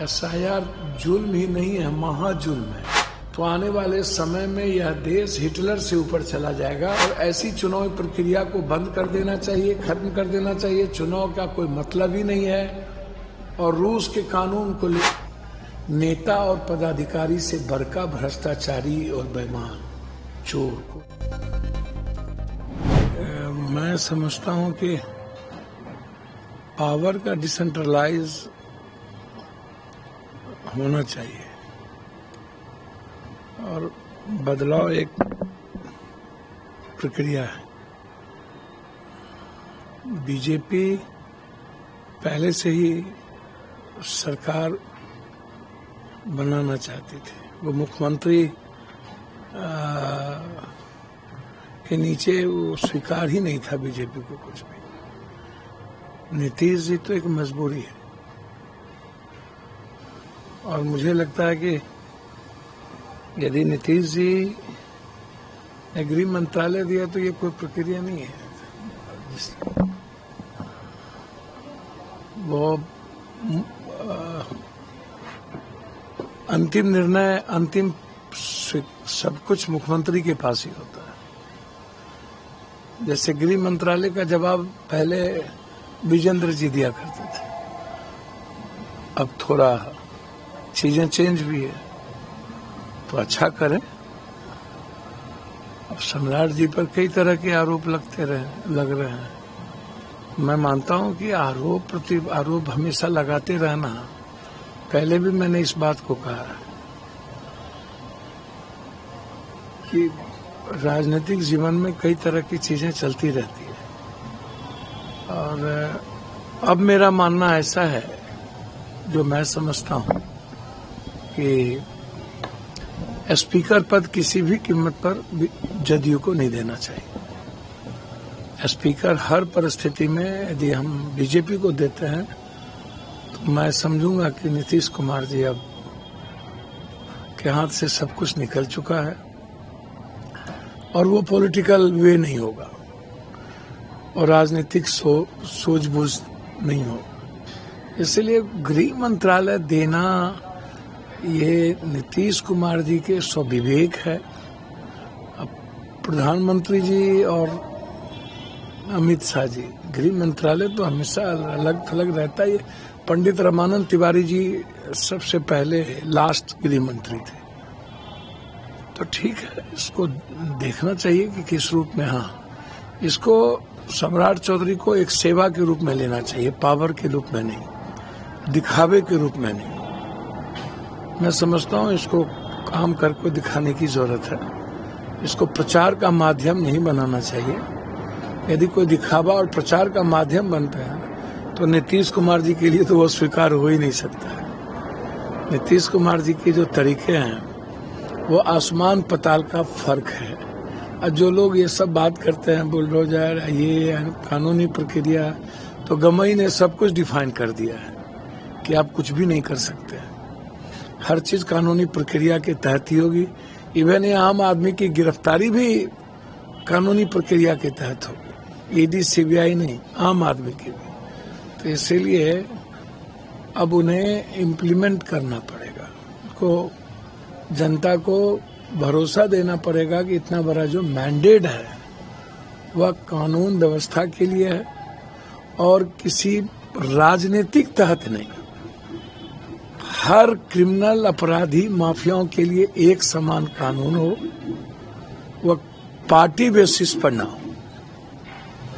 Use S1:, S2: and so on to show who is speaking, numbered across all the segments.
S1: SIR जुल्म ही नहीं है, महाजुल्म है। तो आने वाले समय में यह देश हिटलर से ऊपर चला जाएगा और ऐसी चुनाव प्रक्रिया को बंद कर देना चाहिए, खत्म कर देना चाहिए। चुनाव का कोई मतलब ही नहीं है। और रूस के कानून को नेता और पदाधिकारी से बड़का भ्रष्टाचारी और बेईमान चोर को मैं समझता हूं कि पावर का डिसेंट्रलाइज होना चाहिए और बदलाव एक प्रक्रिया है। बीजेपी पहले से ही सरकार बनाना चाहती थी। वो मुख्यमंत्री के नीचे वो स्वीकार ही नहीं था बीजेपी को कुछ भी। नीतीश जी तो एक मजबूरी है और मुझे लगता है कि यदि नीतीश जी ने गृह मंत्रालय दिया तो ये कोई प्रक्रिया नहीं है। वो अंतिम निर्णय, अंतिम सब कुछ मुख्यमंत्री के पास ही होता है। जैसे गृह मंत्रालय का जवाब पहले विजेंद्र जी दिया करते थे, अब थोड़ा चीजें चेंज भी है तो अच्छा करें। अब सम्राट जी पर कई तरह के आरोप लग रहे हैं। मैं मानता हूं कि आरोप प्रति आरोप हमेशा लगाते रहना, पहले भी मैंने इस बात को कहा है कि राजनीतिक जीवन में कई तरह की चीजें चलती रहती है। और अब मेरा मानना ऐसा है, जो मैं समझता हूं कि स्पीकर पद किसी भी कीमत पर जदयू को नहीं देना चाहिए। स्पीकर हर परिस्थिति में यदि हम बीजेपी को देते हैं तो मैं समझूंगा कि नीतीश कुमार जी अब के हाथ से सब कुछ निकल चुका है और वो पॉलिटिकल वे नहीं होगा और राजनीतिक सूझबूझ नहीं होगा। इसलिए गृह मंत्रालय देना ये नीतीश कुमार जी के स्वविवेक है। अब प्रधानमंत्री जी और अमित शाह जी, गृह मंत्रालय तो हमेशा अलग थलग रहता है। पंडित रामानंद तिवारी जी सबसे पहले लास्ट गृह मंत्री थे, तो ठीक है, इसको देखना चाहिए कि किस रूप में। हाँ, इसको सम्राट चौधरी को एक सेवा के रूप में लेना चाहिए, पावर के रूप में नहीं, दिखावे के रूप में नहीं। मैं समझता हूँ इसको काम करके दिखाने की जरूरत है। इसको प्रचार का माध्यम नहीं बनाना चाहिए। यदि कोई दिखावा और प्रचार का माध्यम बनते हैं तो नीतीश कुमार जी के लिए तो वो स्वीकार हो ही नहीं सकता है। नीतीश कुमार जी के जो तरीके हैं वो आसमान पताल का फर्क है। और जो लोग ये सब बात करते हैं, बुलडोजर, ये कानूनी प्रक्रिया, तो गमई ने सब कुछ डिफाइन कर दिया है कि आप कुछ भी नहीं कर सकते। हर चीज कानूनी प्रक्रिया के तहत ही होगी। इवन ये आम आदमी की गिरफ्तारी भी कानूनी प्रक्रिया के तहत होगी, ईडी सीबीआई नहीं, आम आदमी की भी। तो इसीलिए अब उन्हें इम्प्लीमेंट करना पड़ेगा, को जनता को भरोसा देना पड़ेगा कि इतना बड़ा जो मैंडेट है वह कानून व्यवस्था के लिए है और किसी राजनीतिक तहत नहीं। हर क्रिमिनल अपराधी माफियाओं के लिए एक समान कानून हो, वह पार्टी बेसिस पर ना हो।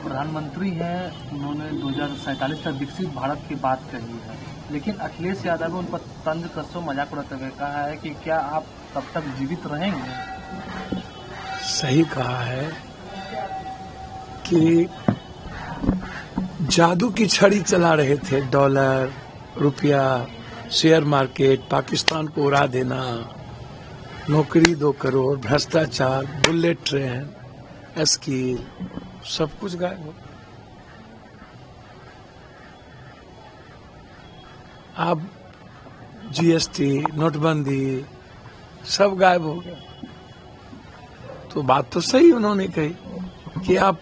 S2: प्रधानमंत्री हैं, उन्होंने 2047 तक विकसित भारत की बात कही है, लेकिन अखिलेश यादव ने उन पर तंज कसो मजाक उड़ाते हुए कहा है कि क्या आप तब तक जीवित रहेंगे।
S1: सही कहा है कि जादू की छड़ी चला रहे थे, डॉलर, रुपया, शेयर मार्केट, पाकिस्तान को उड़ा देना, नौकरी 2 करोड़, भ्रष्टाचार, बुलेट ट्रेन, स्कील, सब कुछ गायब हो। अब जीएसटी, नोटबंदी, सब गायब हो गया। तो बात तो सही उन्होंने कही कि आप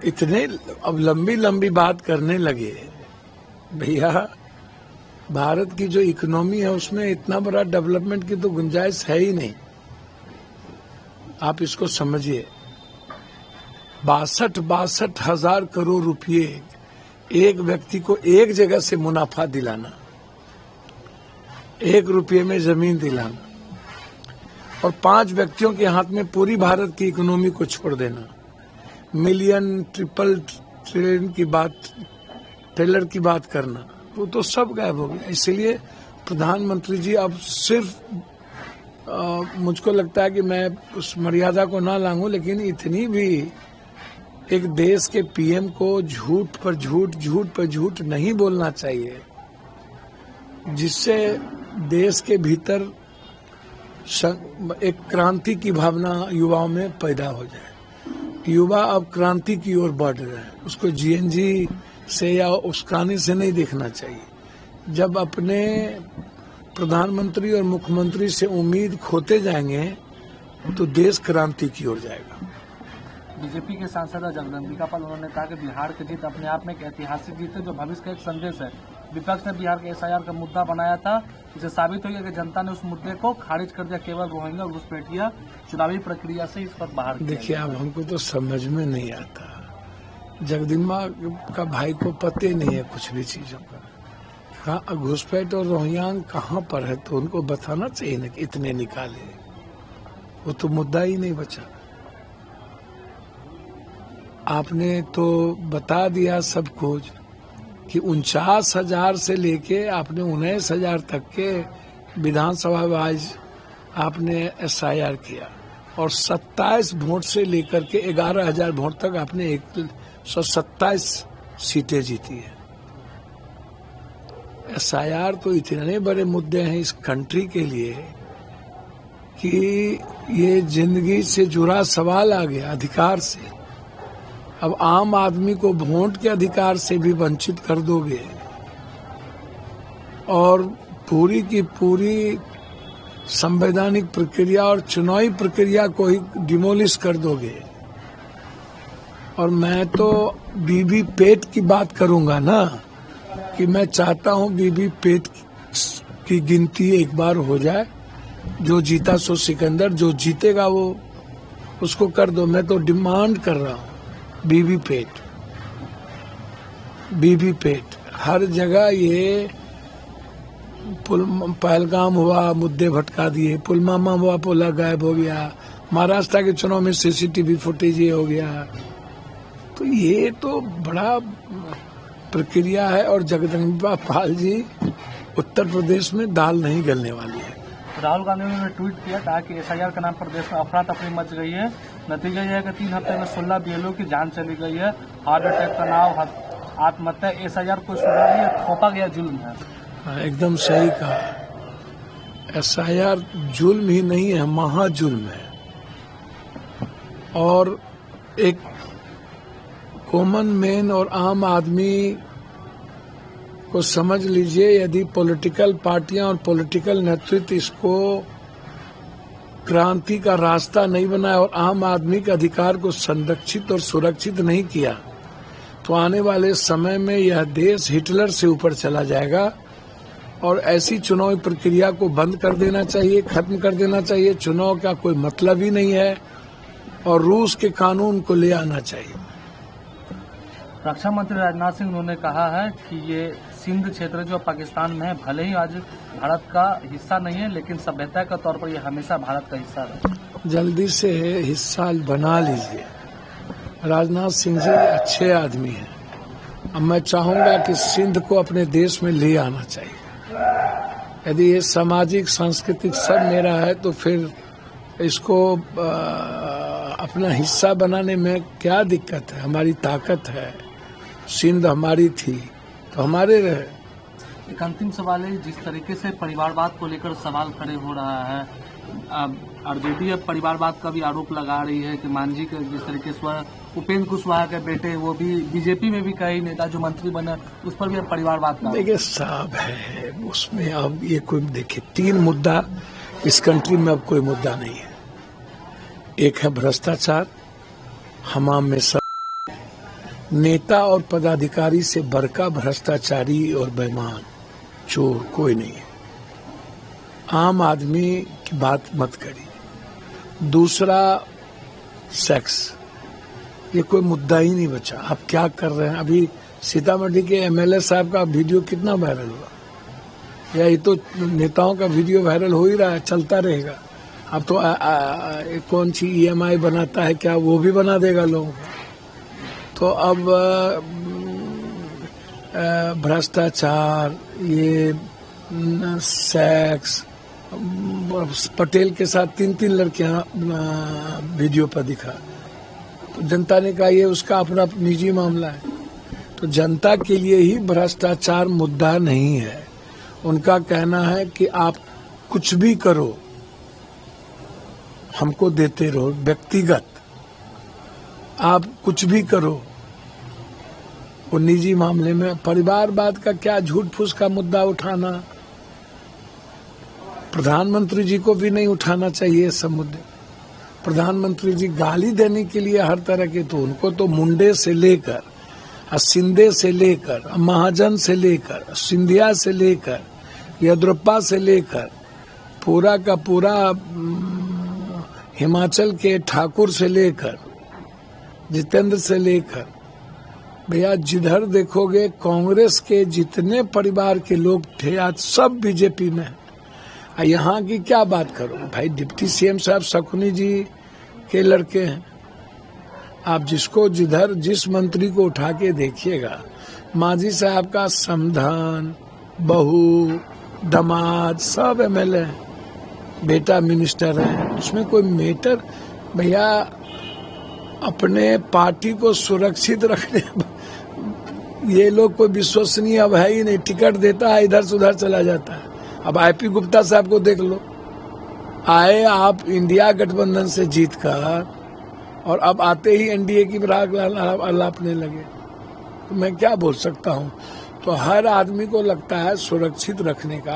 S1: इतने अब लंबी लंबी बात करने लगे भैया, भारत की जो इकोनॉमी है उसमें इतना बड़ा डेवलपमेंट की तो गुंजाइश है ही नहीं। आप इसको समझिए, 62 हजार करोड़ रुपए एक व्यक्ति को एक जगह से मुनाफा दिलाना, 1 रुपये में जमीन दिलाना, और 5 व्यक्तियों के हाथ में पूरी भारत की इकोनॉमी को छोड़ देना, मिलियन ट्रिपल ट्रिलियन की बात, ट्रिलियन की बात करना, वो तो सब गायब हो गया। इसलिए प्रधानमंत्री जी अब सिर्फ मुझको लगता है कि मैं उस मर्यादा को ना लांघूं, लेकिन इतनी भी एक देश के पीएम को झूठ पर झूठ, झूठ पर झूठ नहीं बोलना चाहिए, जिससे देश के भीतर एक क्रांति की भावना युवाओं में पैदा हो जाए। युवा अब क्रांति की ओर बढ़ रहे हैं, उसको जीएनजी से या उस्काने से नहीं देखना चाहिए। जब अपने प्रधानमंत्री और मुख्यमंत्री से उम्मीद खोते जाएंगे तो देश क्रांति की ओर जाएगा।
S2: बीजेपी के सांसद जगदम्बिका पाल, उन्होंने कहा कि बिहार की जीत अपने आप में एक ऐतिहासिक जीत है जो भविष्य का एक संदेश है। विपक्ष ने बिहार के एसआईआर का मुद्दा बनाया था, इसे साबित हुई है कि जनता ने उस मुद्दे को खारिज कर दिया। केवल रोहिंग्या और घुसपैठिया चुनावी प्रक्रिया से इस पर बाहर।
S1: देखिए, अब हमको तो समझ में नहीं आता, जगदम्बिका का भाई को पता ही नहीं है कुछ भी चीजों का। घुसपैठ और रोहिंग्या कहाँ पर है तो उनको बताना चाहिए ना कि इतने निकाले, वो तो मुद्दा ही नहीं बचा। आपने तो बता दिया सब कुछ कि 49,000 से लेके आपने 19,000 तक के विधानसभा वाइज आपने एसआईआर किया, और 27 वोट से लेकर के 11,000 वोट तक आपने 127 सीटें जीती है। एसआईआर तो इतने बड़े मुद्दे हैं इस कंट्री के लिए कि ये जिंदगी से जुड़ा सवाल आ गया, अधिकार से। अब आम आदमी को वोट के अधिकार से भी वंचित कर दोगे और पूरी की पूरी संवैधानिक प्रक्रिया और चुनावी प्रक्रिया को ही डिमोलिश कर दोगे। और मैं तो बीबी पेट की बात करूंगा ना, कि मैं चाहता हूं बीबी पेट की गिनती एक बार हो जाए, जो जीता सो सिकंदर, जो जीतेगा वो उसको कर दो। मैं तो डिमांड कर रहा हूं बीबी पेट हर जगह। ये पहलगाम हुआ, मुद्दे भटका दिए, पुलवामा हुआ, पुला गायब हो गया, महाराष्ट्र के चुनाव में सीसीटीवी फुटेज ये हो गया। तो ये तो बड़ा प्रक्रिया है, और जगदम्बिका पाल जी उत्तर प्रदेश में दाल नहीं गलने वाली है।
S2: राहुल गांधी ने ट्वीट किया, कहा कि एसआईआर के नाम पर देश में अफरा तफरी मच गई है। नतीजा यह है कि 3 हफ्ते में 16 बीएलओ की जान चली गई है। हार्ट अटैक, तनाव, आत्महत्या। एसआईआर को सुधार थोपा गया जुल्म है।
S1: एकदम सही कहा। एसआईआर जुल्म ही नहीं है, महाजुल्म है। और एक कॉमन मैन और आम आदमी को समझ लीजिए, यदि पॉलिटिकल पार्टियां और पॉलिटिकल नेतृत्व इसको क्रांति का रास्ता नहीं बनाया और आम आदमी के अधिकार को संरक्षित और सुरक्षित नहीं किया, तो आने वाले समय में यह देश हिटलर से ऊपर चला जाएगा। और ऐसी चुनावी प्रक्रिया को बंद कर देना चाहिए, खत्म कर देना चाहिए। चुनाव का कोई मतलब ही नहीं है, और रूस के कानून को ले आना चाहिए।
S2: रक्षा मंत्री राजनाथ सिंह, उन्होंने कहा है कि ये सिंध क्षेत्र जो पाकिस्तान में है, भले ही आज भारत का हिस्सा नहीं है, लेकिन सभ्यता के तौर पर ये हमेशा भारत का हिस्सा है।
S1: जल्दी से हिस्सा बना लीजिए। राजनाथ सिंह जी अच्छे आदमी हैं। अब मैं चाहूंगा कि सिंध को अपने देश में ले आना चाहिए। यदि ये सामाजिक सांस्कृतिक सब मेरा है तो फिर इसको अपना हिस्सा बनाने में क्या दिक्कत है? हमारी ताकत है, सिंध हमारी थी तो हमारे रहे।
S2: एक अंतिम सवाल है, जिस तरीके से परिवारवाद को लेकर सवाल खड़े हो रहा है, आरजेडी अब परिवारवाद का भी आरोप लगा रही है कि मांझी के जिस तरीके से उपेंद्र कुशवाहा के बेटे, वो भी बीजेपी में भी कई नेता जो मंत्री बने, उस पर भी अब परिवारवाद का
S1: देखिए साहब है उसमें। अब ये कोई देखिए 3 मुद्दा इस कंट्री में, अब कोई मुद्दा नहीं है। एक है भ्रष्टाचार, हमाम में सब नेता और पदाधिकारी से बड़का भ्रष्टाचारी और बेईमान चोर कोई नहीं है। आम आदमी की बात मत करिए। दूसरा, सेक्स, ये कोई मुद्दा ही नहीं बचा। अब क्या कर रहे हैं? अभी सीतामढ़ी के एमएलए साहब का वीडियो कितना वायरल हुआ, या ये तो नेताओं का वीडियो वायरल हो ही रहा है, चलता रहेगा। अब तो कौन सी ईएमआई बनाता है क्या, वो भी बना देगा लोगों को। तो अब भ्रष्टाचार, ये सेक्स, पटेल के साथ 3 लड़कियां वीडियो पर दिखा, तो जनता ने कहा ये उसका अपना निजी मामला है। तो जनता के लिए ही भ्रष्टाचार मुद्दा नहीं है। उनका कहना है कि आप कुछ भी करो, हमको देते रहो। व्यक्तिगत आप कुछ भी करो, वो निजी मामले में परिवारवाद का क्या झूठ फूस का मुद्दा उठाना, प्रधानमंत्री जी को भी नहीं उठाना चाहिए सब मुद्दे। प्रधानमंत्री जी गाली देने के लिए हर तरह के, तो उनको तो मुंडे से लेकर, शिंदे से लेकर, महाजन से लेकर, सिंधिया से लेकर, येद्रप्पा से लेकर, पूरा का पूरा हिमाचल के ठाकुर से लेकर, जितेंद्र से लेकर, भैया जिधर देखोगे कांग्रेस के जितने परिवार के लोग थे आज सब बीजेपी में हैं। यहाँ की क्या बात करो भाई, डिप्टी सीएम साहब शकुनी जी के लड़के हैं। आप जिसको जिधर जिस मंत्री को उठा के देखिएगा, मांझी साहब का समधन, बहू, दामाद सब एमएलए हैं, बेटा मिनिस्टर है। उसमें कोई मेटर, भैया अपने पार्टी को सुरक्षित रखने ये लोग कोई विश्वसनीय अब है ही नहीं। टिकट देता है, इधर से उधर चला जाता है। अब आईपी गुप्ता साहब को देख लो, आए आप इंडिया गठबंधन से जीतकर, और अब आते ही एनडीए की राग अलापने लगे। तो मैं क्या बोल सकता हूँ? तो हर आदमी को लगता है सुरक्षित रखने का।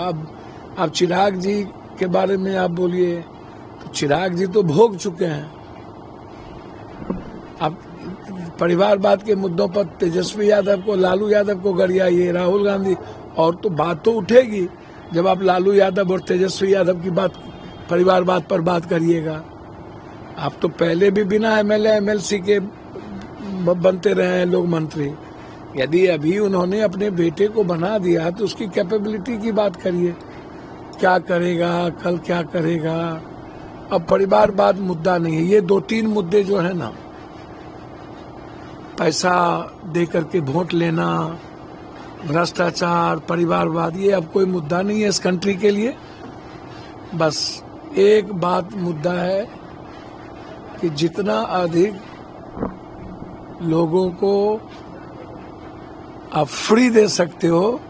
S1: अब चिराग जी के बारे में आप बोलिए, तो चिराग जी तो भोग चुके हैं। अब परिवारवाद के मुद्दों पर तेजस्वी यादव को, लालू यादव को गरियाइए, राहुल गांधी, और तो बात तो उठेगी जब आप लालू यादव और तेजस्वी यादव की बात, परिवारवाद पर बात करिएगा। आप तो पहले भी बिना एमएलए एमएलसी के बनते रहे हैं लोग मंत्री। यदि अभी उन्होंने अपने बेटे को बना दिया तो उसकी कैपेबिलिटी की बात करिए, क्या करेगा, कल क्या करेगा। अब परिवारवाद मुद्दा नहीं है। ये 2-3 मुद्दे जो है ना, पैसा दे करके वोट लेना, भ्रष्टाचार, परिवारवाद, ये अब कोई मुद्दा नहीं है इस कंट्री के लिए। बस एक बात मुद्दा है कि जितना अधिक लोगों को आप फ्री दे सकते हो,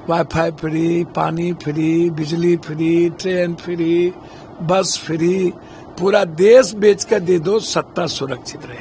S1: वाईफाई फ्री, पानी फ्री, बिजली फ्री, ट्रेन फ्री, बस फ्री, पूरा देश बेच कर दे दो, सत्ता सुरक्षित रहे।